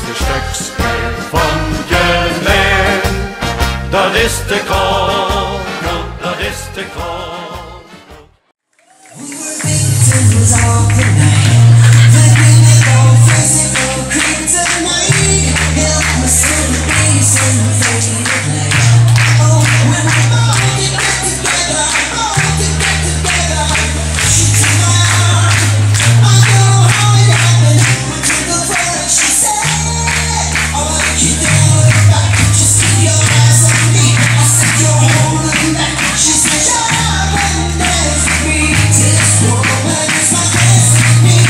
Köksspel van Geleen. Dat is de Kongo, dat is de Kongo. We were victims of the night, the clinical, physical kryptonite. Held my silver face in the faded light. Oh, when we all get back together, she took my arm. I know how it happened. We took the front, she said, "Oh, I like you down with back. Just keep your eyes on me." I said, "You're holding back." She said, "Shut up and dance with me. This woman is my destiny."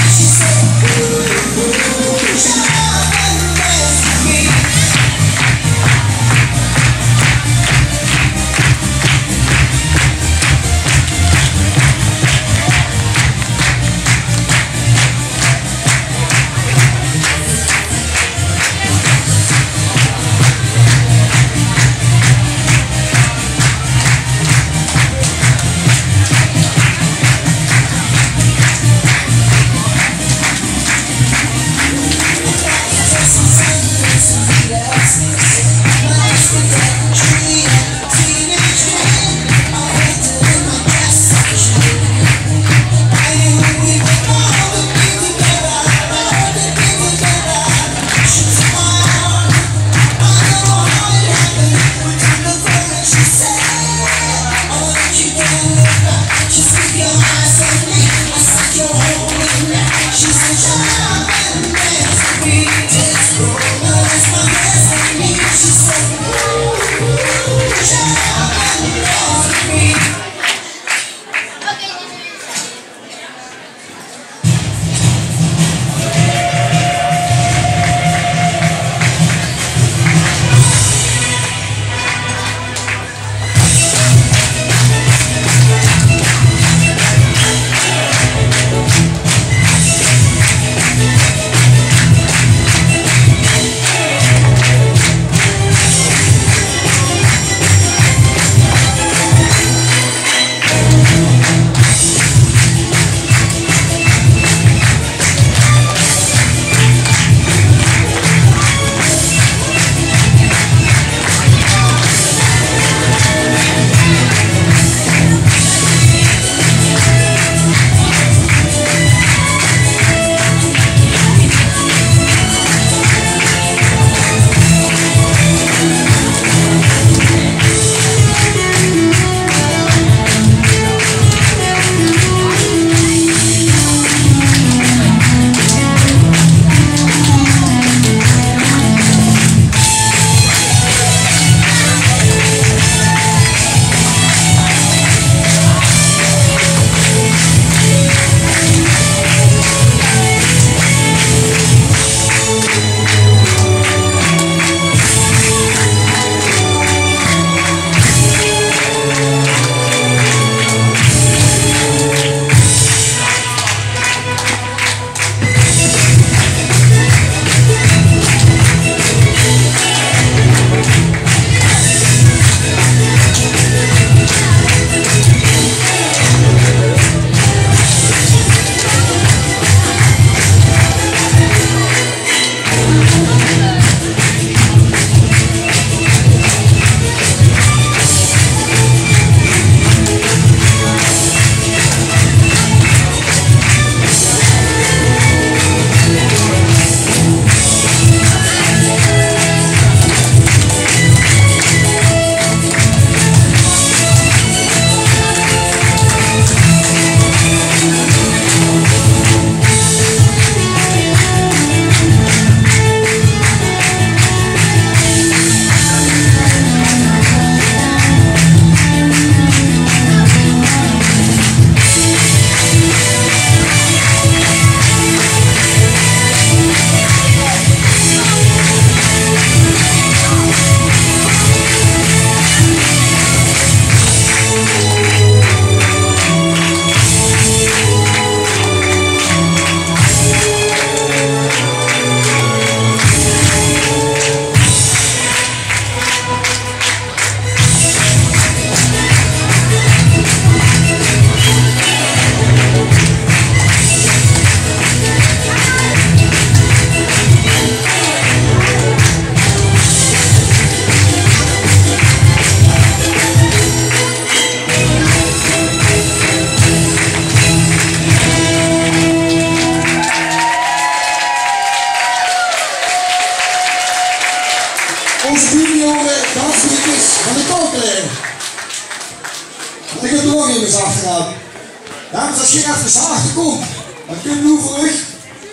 even achterkomt, dan kunnen we voor u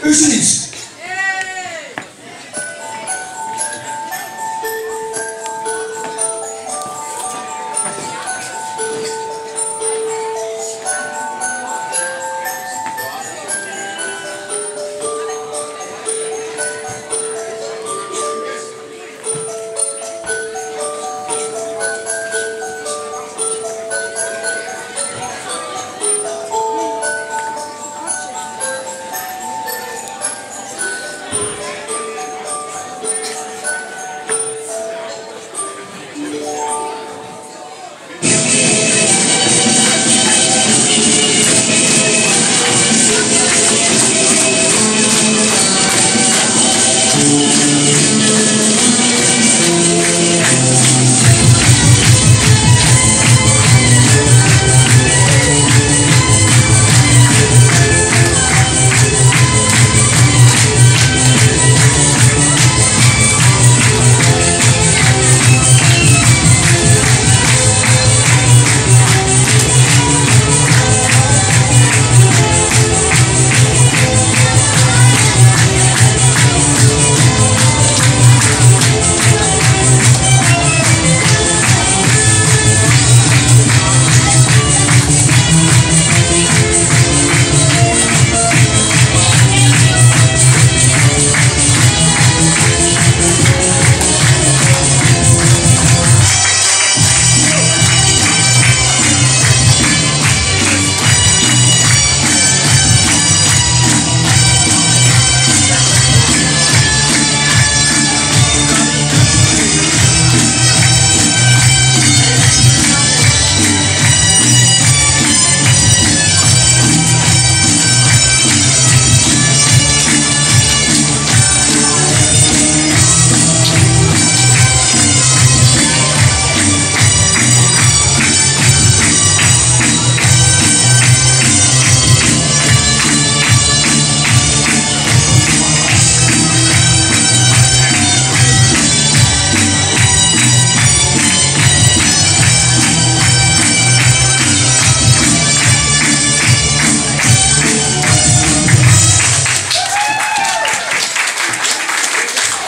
alsjeblieft.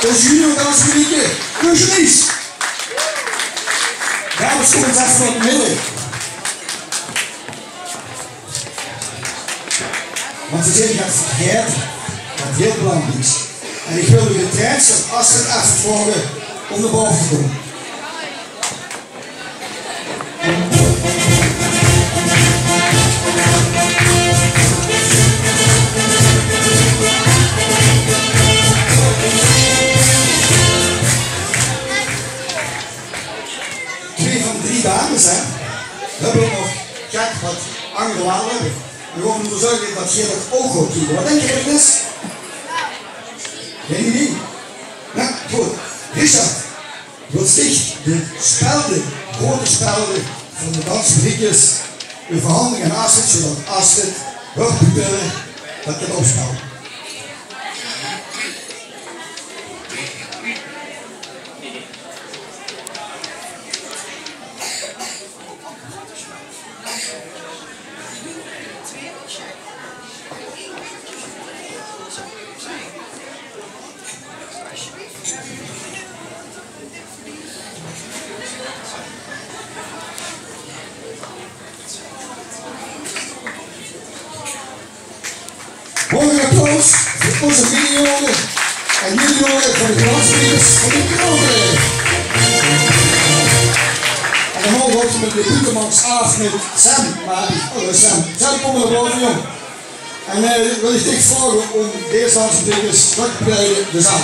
Dus jullie gaan als publiek. Alsjeblieft. Dames, kom eens even naar het midden. Want we zijn gaan vergeten wat heel belangrijk is. En ik wil u getraind zijn als ze het even vragen om naar boven te komen. Dames, hè, we hebben ook nog kijk wat angeladen hebben. We gaan ervoor zorgen dat je dat ook gaat doen. Wat denk je dat het is? Geen idee. Nou, goed. Richard, wil sticht de spelden, grote spelden van de dansmuziekjes, uw verhandelingen en Astrid, zodat Astrid hulpbepillen dat kan opspelen. Mooi applaus voor onze mini-jongen en jullie jongen voor de dansspelers van de Kroonweg. En dan mogen we ook met de Boekemans af met Sam, maar Sam kom naar boven jong. En wil ik dich vragen om deze dansspelers terug te blijven de zaal.